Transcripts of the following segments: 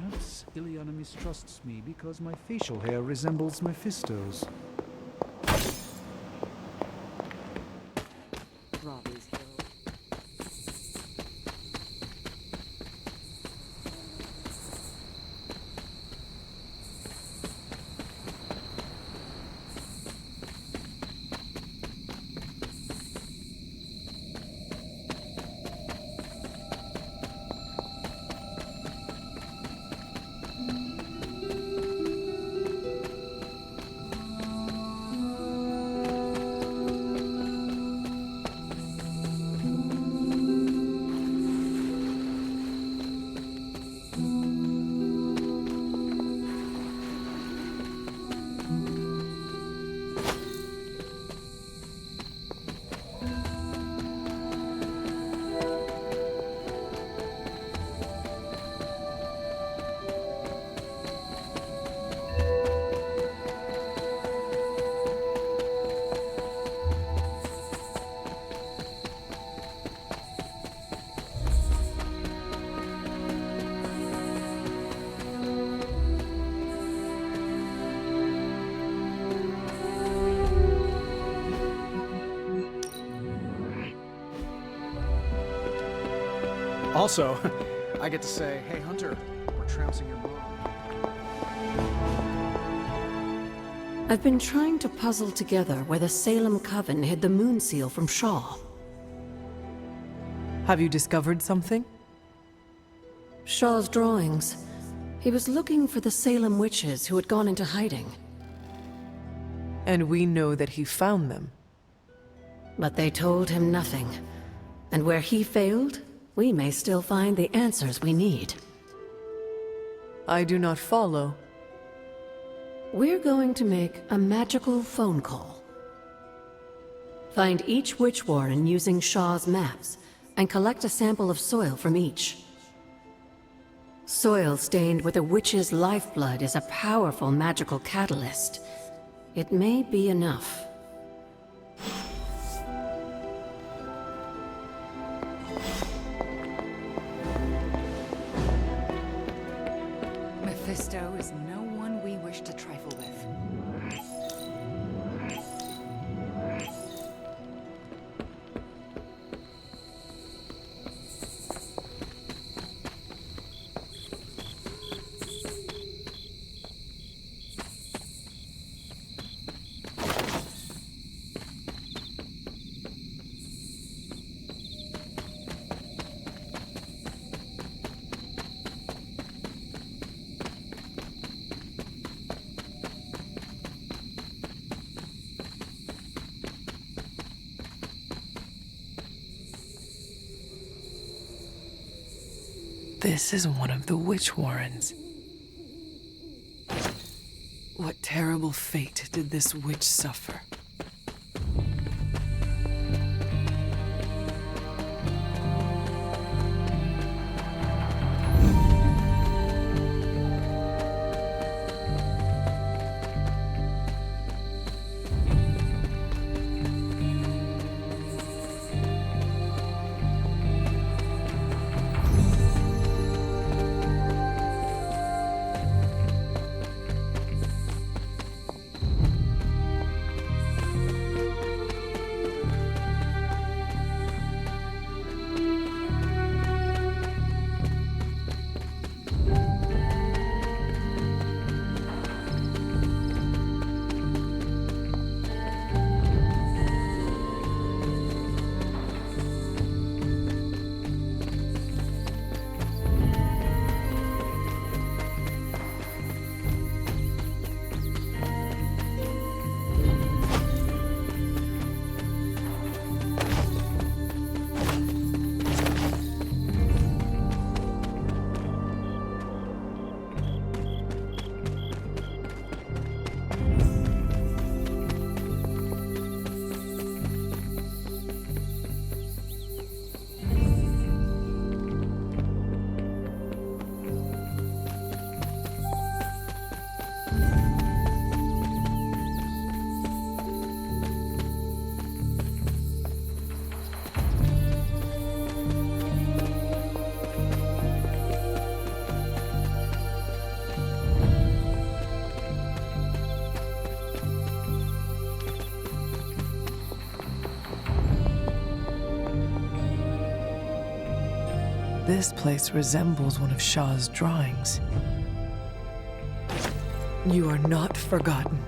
Perhaps Ileana mistrusts me because my facial hair resembles Mephisto's. Robbie's Hill. Also, I get to say, hey Hunter, we're trouncing your mom. I've been trying to puzzle together where the Salem Coven hid the moon seal from Shaw. Have you discovered something? Shaw's drawings. He was looking for the Salem witches who had gone into hiding. And we know that he found them. But they told him nothing. And where he failed, we may still find the answers we need. I do not follow. We're going to make a magical phone call. Find each witch warren using Shaw's maps, and collect a sample of soil from each. Soil stained with a witch's lifeblood is a powerful magical catalyst. It may be enough. Mephisto is no one we wish to trifle with. This is one of the witch warrens. What terrible fate did this witch suffer? This place resembles one of Shaw's drawings. You are not forgotten.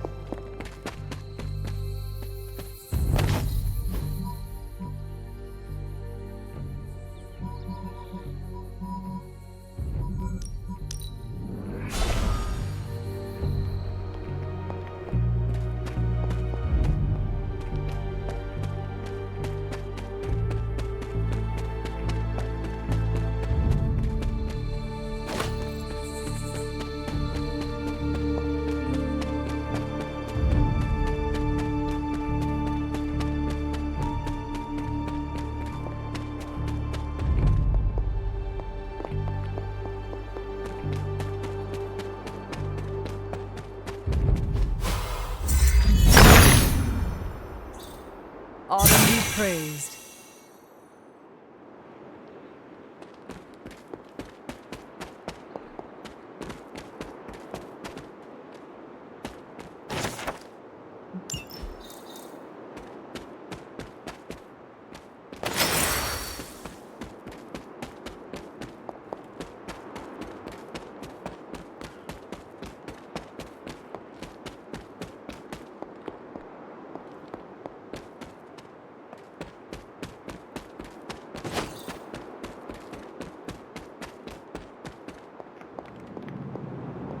Autumn be praised.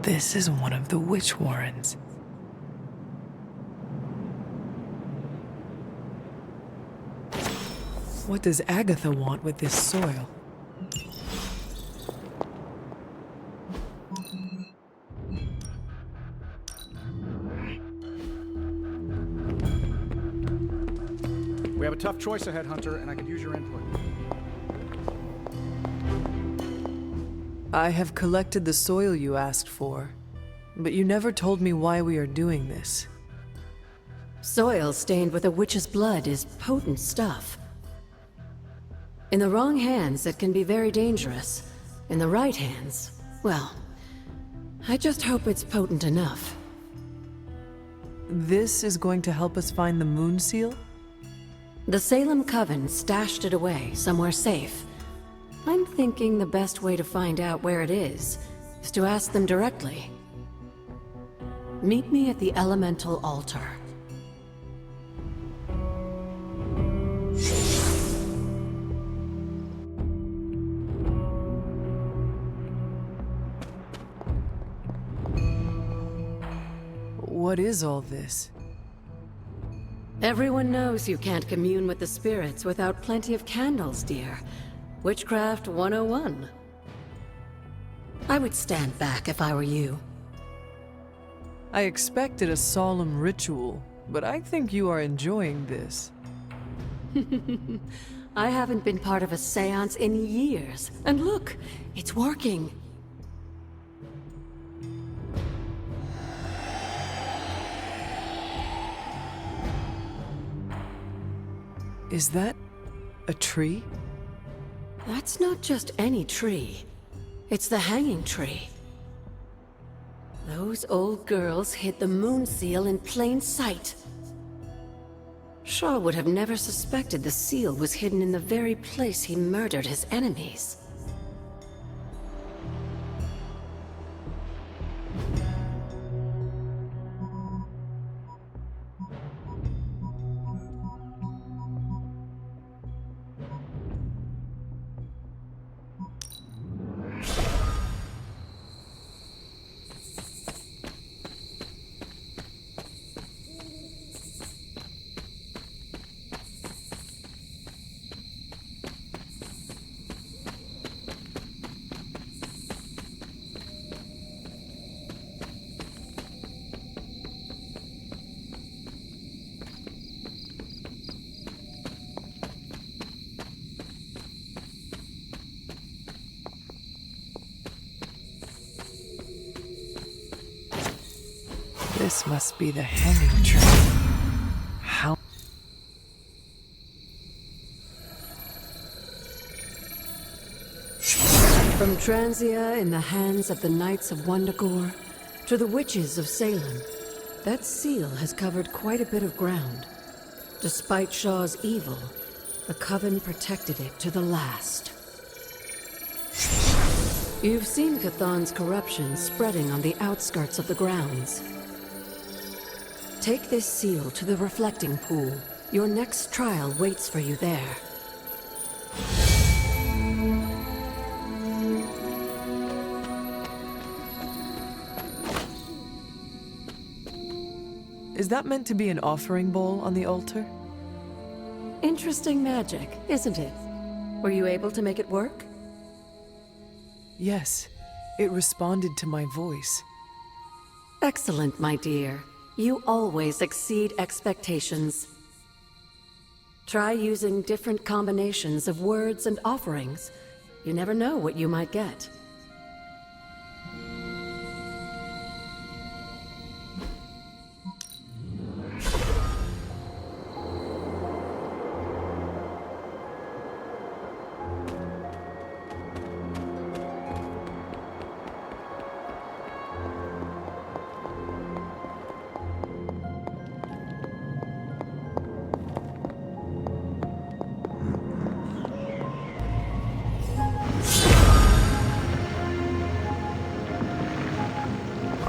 This is one of the witch warrens. What does Agatha want with this soil? We have a tough choice ahead, Hunter, and I could use your input. I have collected the soil you asked for, but you never told me why we are doing this. Soil stained with a witch's blood is potent stuff. In the wrong hands, it can be very dangerous. In the right hands, well, I just hope it's potent enough. This is going to help us find the moon seal? The Salem Coven stashed it away somewhere safe. I'm thinking the best way to find out where it is to ask them directly. Meet me at the elemental altar. What is all this? Everyone knows you can't commune with the spirits without plenty of candles, dear. Witchcraft 101. I would stand back if I were you. I expected a solemn ritual, but I think you are enjoying this. I haven't been part of a seance in years. And look, it's working. Is that a tree? That's not just any tree. It's the hanging tree. Those old girls hid the moon seal in plain sight. Shaw would have never suspected the seal was hidden in the very place he murdered his enemies. This must be the hanging tree. How? From Transia in the hands of the Knights of Wundagore to the witches of Salem, that seal has covered quite a bit of ground. Despite Shaw's evil, the Coven protected it to the last. You've seen Cathan's corruption spreading on the outskirts of the grounds. Take this seal to the reflecting pool. Your next trial waits for you there. Is that meant to be an offering bowl on the altar? Interesting magic, isn't it? Were you able to make it work? Yes, it responded to my voice. Excellent, my dear. You always exceed expectations. Try using different combinations of words and offerings. You never know what you might get.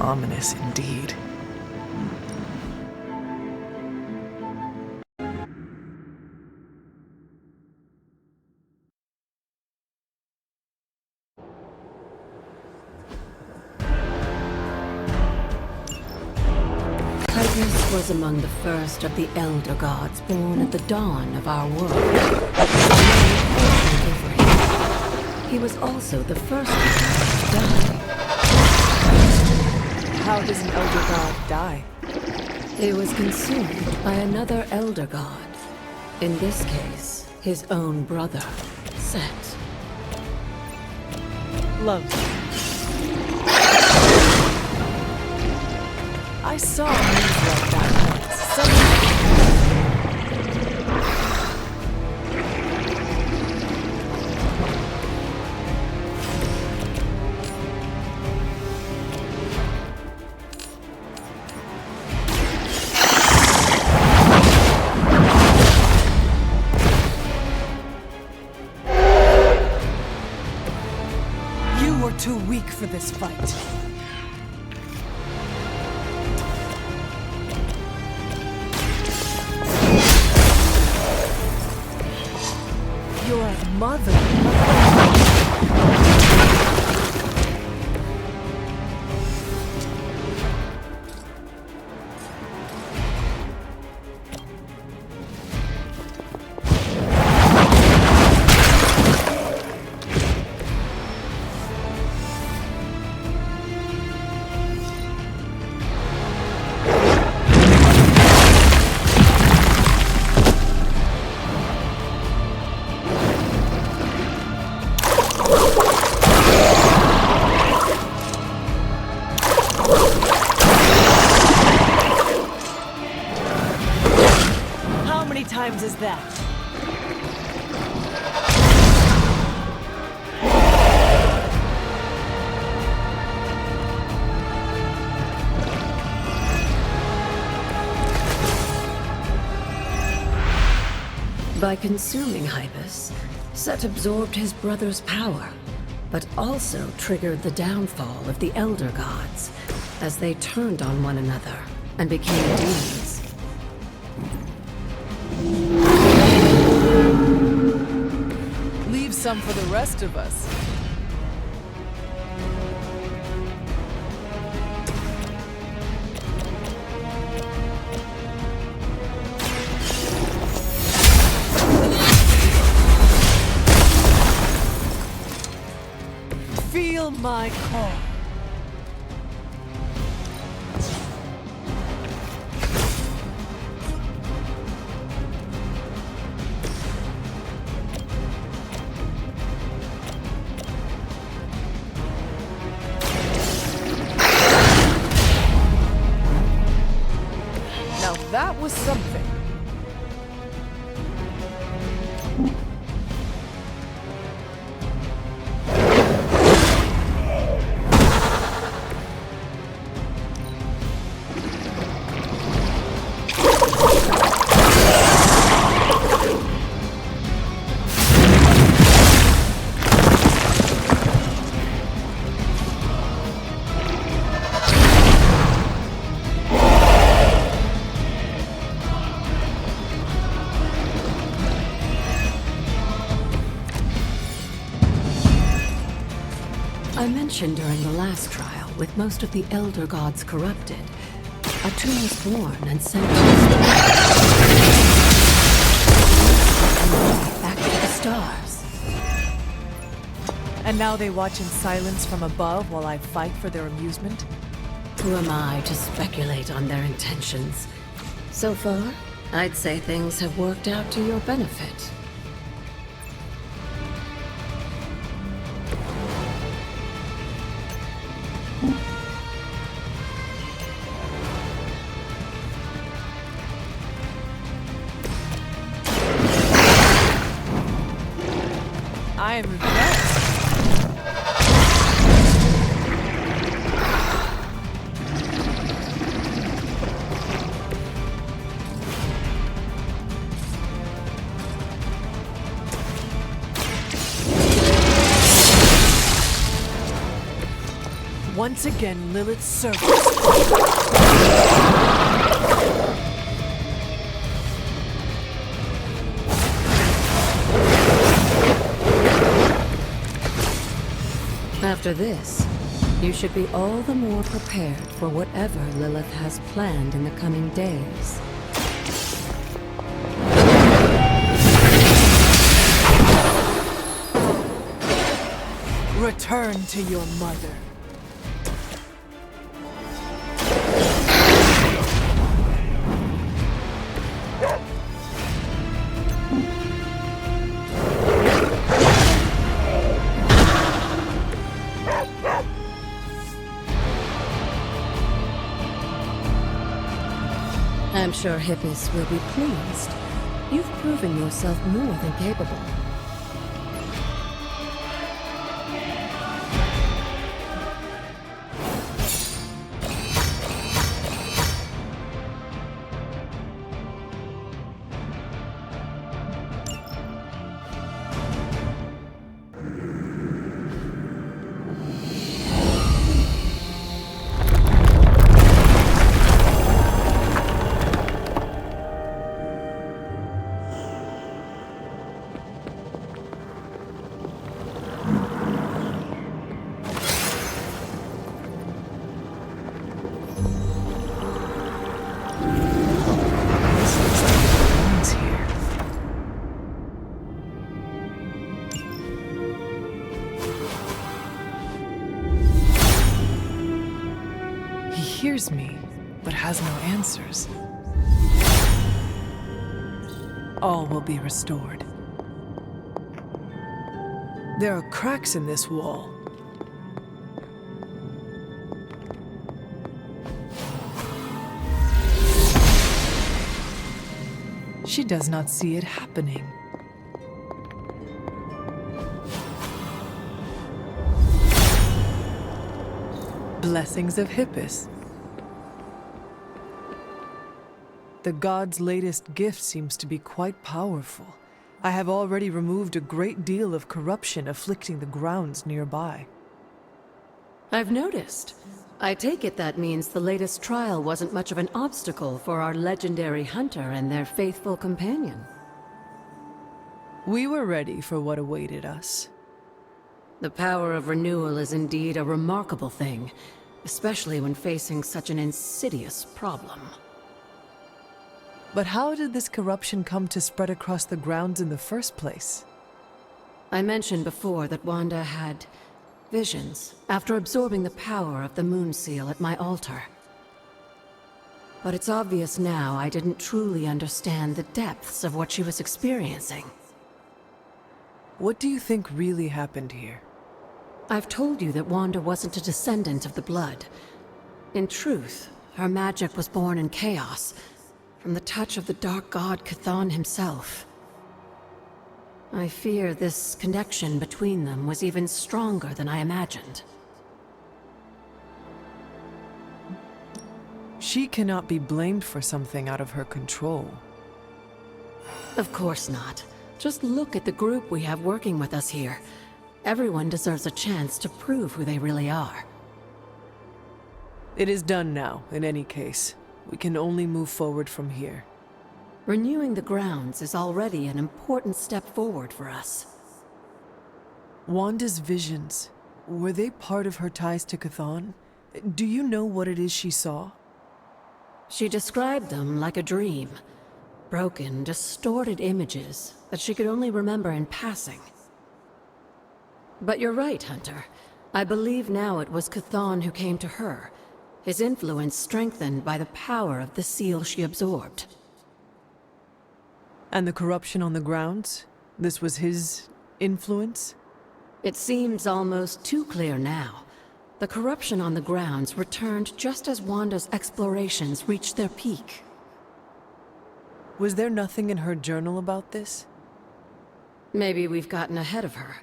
Ominous indeed. Titus was among the first of the Elder Gods born at the dawn of our world. He was also the first one to die. How does an Elder God die? He was consumed by another Elder God. In this case, his own brother, Set. Lovely. I saw moves like that once. You are too weak for this fight. Your mother. How many times is that? By consuming Hypus, Set absorbed his brother's power, but also triggered the downfall of the Elder Gods as they turned on one another and became demons. Leave some for the rest of us. Feel my call. Now that was something. I mentioned during the last trial, with most of the Elder Gods corrupted, a tomb was born and sent back to the stars. And now they watch in silence from above while I fight for their amusement? Who am I to speculate on their intentions? So far, I'd say things have worked out to your benefit. I am impressed. Once again, Lilith's service. After this, you should be all the more prepared for whatever Lilith has planned in the coming days. Return to your mother. I'm sure Hippis will be pleased. You've proven yourself more than capable. He hears me, but has no answers. All will be restored. There are cracks in this wall. She does not see it happening. Blessings of Hippis. The god's latest gift seems to be quite powerful. I have already removed a great deal of corruption afflicting the grounds nearby. I've noticed. I take it that means the latest trial wasn't much of an obstacle for our legendary hunter and their faithful companion. We were ready for what awaited us. The power of renewal is indeed a remarkable thing, especially when facing such an insidious problem. But how did this corruption come to spread across the grounds in the first place? I mentioned before that Wanda had visions after absorbing the power of the moon seal at my altar. But it's obvious now I didn't truly understand the depths of what she was experiencing. What do you think really happened here? I've told you that Wanda wasn't a descendant of the blood. In truth, her magic was born in chaos, from the touch of the dark god Chthon himself. I fear this connection between them was even stronger than I imagined. She cannot be blamed for something out of her control. Of course not. Just look at the group we have working with us here. Everyone deserves a chance to prove who they really are. It is done now, in any case. We can only move forward from here. Renewing the grounds is already an important step forward for us. Wanda's visions. Were they part of her ties to Chthon? Do you know what it is she saw? She described them like a dream. Broken, distorted images that she could only remember in passing. But you're right, Hunter. I believe now it was Chthon who came to her, his influence strengthened by the power of the seal she absorbed. And the corruption on the grounds? This was his influence? It seems almost too clear now. The corruption on the grounds returned just as Wanda's explorations reached their peak. Was there nothing in her journal about this? Maybe we've gotten ahead of her.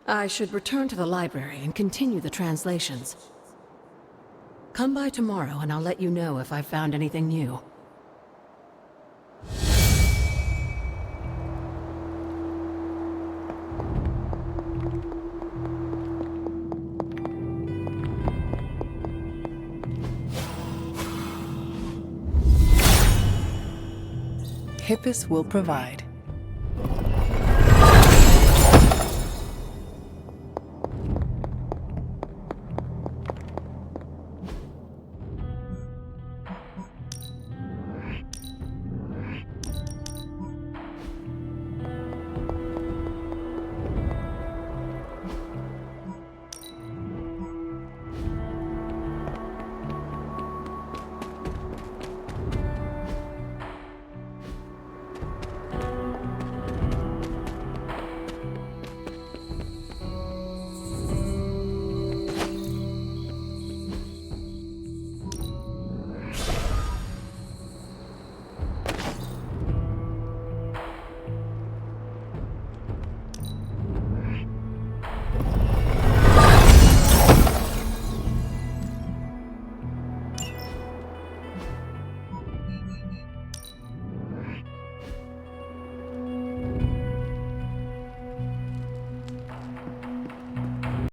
I should return to the library and continue the translations. Come by tomorrow and I'll let you know if I've found anything new. Hippus will provide.